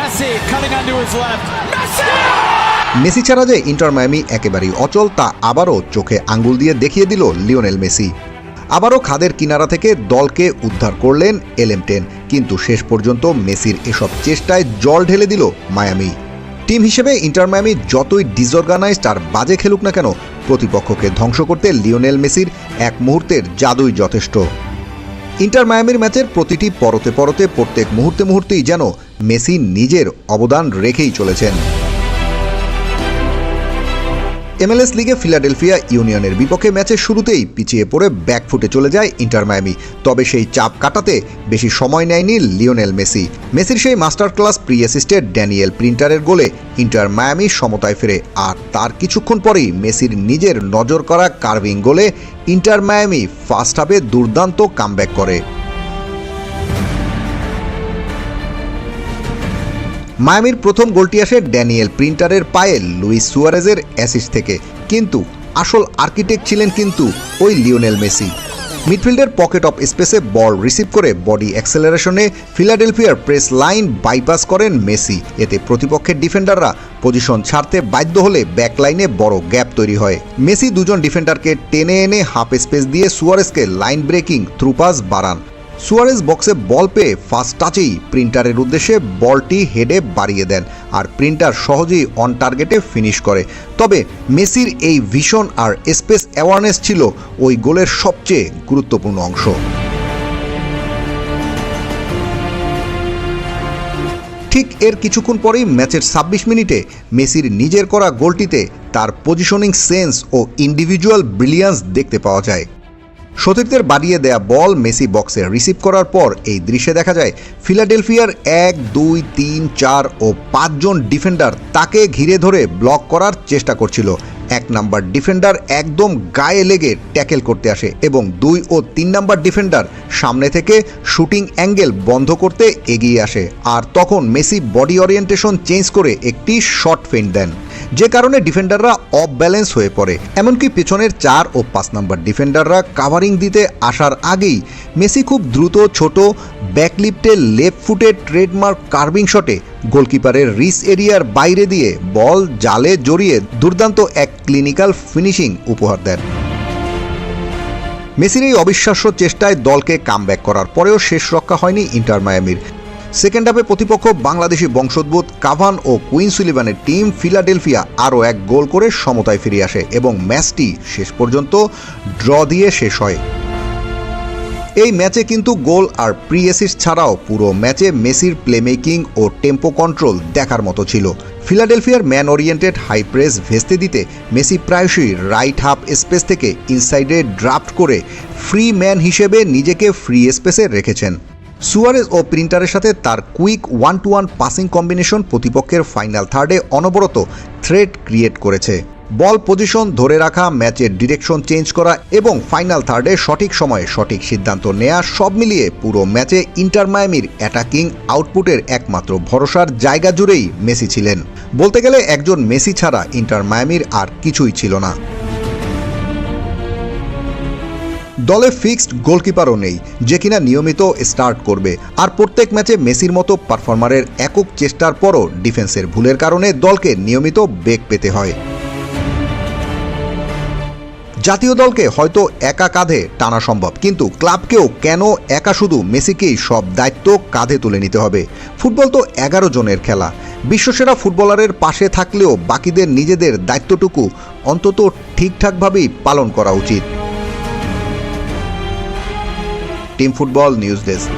Messi cutting onto his left. Messi! Messi ছাড়া যে inter Miami একেবারেই অচল তা আবারও চোখে আঙ্গুল দিয়ে দেখিয়ে দিল লিওনেল মেসি। আবারও খাদের কিনারা থেকে দলকে উদ্ধার করলেন LM10, কিন্তু শেষ পর্যন্ত মেসির এসব চেষ্টায় জল ঢেলে দিল মায়ামি। টিম হিসেবে ইন্টার মায়ামি যতই ডিসঅর্গানাইজড আর বাজে খেলুক না কেন, প্রতিপক্ষকে ধ্বংস করতে লিওনেল মেসির এক মুহূর্তের জাদুই যথেষ্ট। ইন্টার মায়ামির ম্যাচের প্রতিটি পরতে পরতে প্রত্যেক মুহূর্তেই যেন মেসি নিজের অবদান রেখেই চলেছেন। MLS লিগে ফিলাডেলফিয়া ইউনিয়নের বিপক্ষে ম্যাচের শুরুতেই পিছিয়ে পড়ে ব্যাকফুটে চলে যায় ইন্টার মায়ামি, তবে সেই চাপ কাটাতে বেশি সময় নেয়নি লিওনেল মেসি। মেসির সেই master class pre assisted Daniel প্রিন্টারের গোলে ইন্টার মায়ামি সমতায় ফেরে, আর তার কিছুক্ষণ পরেই মেসির নিজের নজর করা কার্ভিং গোলে ইন্টার মায়ামি ফার্স্ট হাফে দুর্দান্ত কামব্যাক করে। মায়ামির প্রথম গোলটি আসে ড্যানিয়েল প্রিন্টারের পায়ে লুইস সুয়ারেজের অ্যাসিস্ট থেকে, কিন্তু আসল আর্কিটেক্ট ছিলেন কিন্তু ওই লিওনেল মেসি। মিডফিল্ডের পকেট অফ স্পেসে বল রিসিভ করে বডি অ্যাক্সেলারেশনে ফিলাডেলফিয়ার প্রেস লাইন বাইপাস করেন মেসি। এতে প্রতিপক্ষের ডিফেন্ডাররা পজিশন ছাড়তে বাধ্য হলে ব্যাক লাইনে বড় গ্যাপ তৈরি হয়। মেসি দুজন ডিফেন্ডারকে টেনে এনে হাফ স্পেস দিয়ে সুয়ারেজকে লাইন ব্রেকিং থ্রু পাস বাড়ান। সুয়ারেজ বক্সে বল পেয়ে ফার্স্ট টাচেই প্রিন্টারের উদ্দেশ্যে বলটি হেডে বাড়িয়ে দেন, আর প্রিন্টার সহজেই অন টার্গেটে ফিনিশ করে। তবে মেসির এই ভিশন আর স্পেস অ্যাওয়ারনেস ছিল ওই গোলের সবচেয়ে গুরুত্বপূর্ণ অংশ। ঠিক এর কিছুক্ষণ পরেই ম্যাচের 26 মিনিটে মেসির নিজের করা গোলটিতে তার পজিশনিং সেন্স ও ইন্ডিভিজুয়াল ব্রিলিয়ান্স দেখতে পাওয়া যায়। সতীর্থের বাড়িয়ে দেয়া বল মেসি বক্সে রিসিভ করার পর এই দৃশ্যে দেখা যায় ফিলাডেলফিয়ার 1, 2, 3, 4 ও 5 জন ডিফেন্ডার তাকে ঘিরে ধরে ব্লক করার চেষ্টা করছিল। 1 নাম্বার ডিফেন্ডার একদম গায়ে লেগে ট্যাকেল করতে আসে এবং 2 ও 3 নাম্বার ডিফেন্ডার সামনে থেকে শুটিং অ্যাঙ্গেল বন্ধ করতে এগিয়ে আসে, আর তখন মেসি বডি ওরিয়েন্টেশন চেঞ্জ করে একটি শর্ট ফেইন্ট দেন, যে কারণে ডিফেন্ডাররা অফ ব্যালেন্স হয়ে পড়ে। এমনকি পেছনের 4 ও 5 নাম্বার ডিফেন্ডাররা কাভারিং দিতে আসার আগেই মেসি খুব দ্রুত ছোট ব্যাকলিফটে লেফট ফুটে ট্রেডমার্ক কার্ভিং শটে গোলকিপারের রিচ এরিয়ার বাইরে দিয়ে বল জালে জড়িয়ে দুর্দান্ত এক ক্লিনিক্যাল ফিনিশিং উপহার দেন। মেসির এই অবিশ্বাস্য চেষ্টায় দলকে কামব্যাক করার পরেও শেষ রক্ষা হয়নি ইন্টার মায়ামির। সেকেন্ড হাফে প্রতিপক্ষ বাংলাদেশি বংশোদ্ভূত কাভান ও কুইন সুলিভানের টিম ফিলাডেলফিয়া আরও এক গোল করে সমতায় ফিরে আসে এবং ম্যাচটি শেষ পর্যন্ত ড্র দিয়ে শেষ হয়। এই ম্যাচে কিন্তু গোল আর প্রি অ্যাসিস্ট ছাড়াও পুরো ম্যাচে মেসির প্লেমেকিং ও টেম্পো কন্ট্রোল দেখার মতো ছিল। ফিলাডেলফিয়ার ম্যান ওরিয়েন্টেড হাই প্রেস ভেস্তে দিতে মেসি প্রায়শই রাইট হাফ স্পেস থেকে ইনসাইডে ড্রাফট করে ফ্রি ম্যান হিসেবে নিজেকে ফ্রি স্পেসে রেখেছেন। সুয়ারেজ ও প্রিন্টারের সাথে তার কুইক 1-to-1 পাসিং কম্বিনেশন প্রতিপক্ষের ফাইনাল থার্ডে অনবরত থ্রেট ক্রিয়েট করেছে। বল পজিশন ধরে রাখা, ম্যাচের ডিরেকশন চেঞ্জ করা এবং ফাইনাল থার্ডে সঠিক সময়ে সঠিক সিদ্ধান্ত নেওয়া, সব মিলিয়ে পুরো ম্যাচে ইন্টার মায়ামির অ্যাটাকিং আউটপুটের একমাত্র ভরসার জায়গা জুড়েই মেসি ছিলেন। বলতে গেলে একজন মেসি ছাড়া ইন্টার মায়ামির আর কিছুই ছিল না। দলে ফিক্সড গোলকিপারও নেই যে কিনা নিয়মিত স্টার্ট করবে, আর প্রত্যেক ম্যাচে মেসির মতো পারফর্মারের একক চেষ্টার পরও ডিফেন্সের ভুলের কারণে দলকে নিয়মিত বেগ পেতে হয়। জাতীয় দলকে হয়তো একা কাঁধে টানা সম্ভব, কিন্তু ক্লাবকেও কেন একা শুধু মেসিকেই সব দায়িত্ব কাঁধে তুলে নিতে হবে? ফুটবল তো 11 জনের খেলা। বিশ্বসেরা ফুটবলারের পাশে থাকলেও বাকিদের নিজেদের দায়িত্বটুকু অন্তত ঠিকঠাকভাবেই পালন করা উচিত। Team football news desk.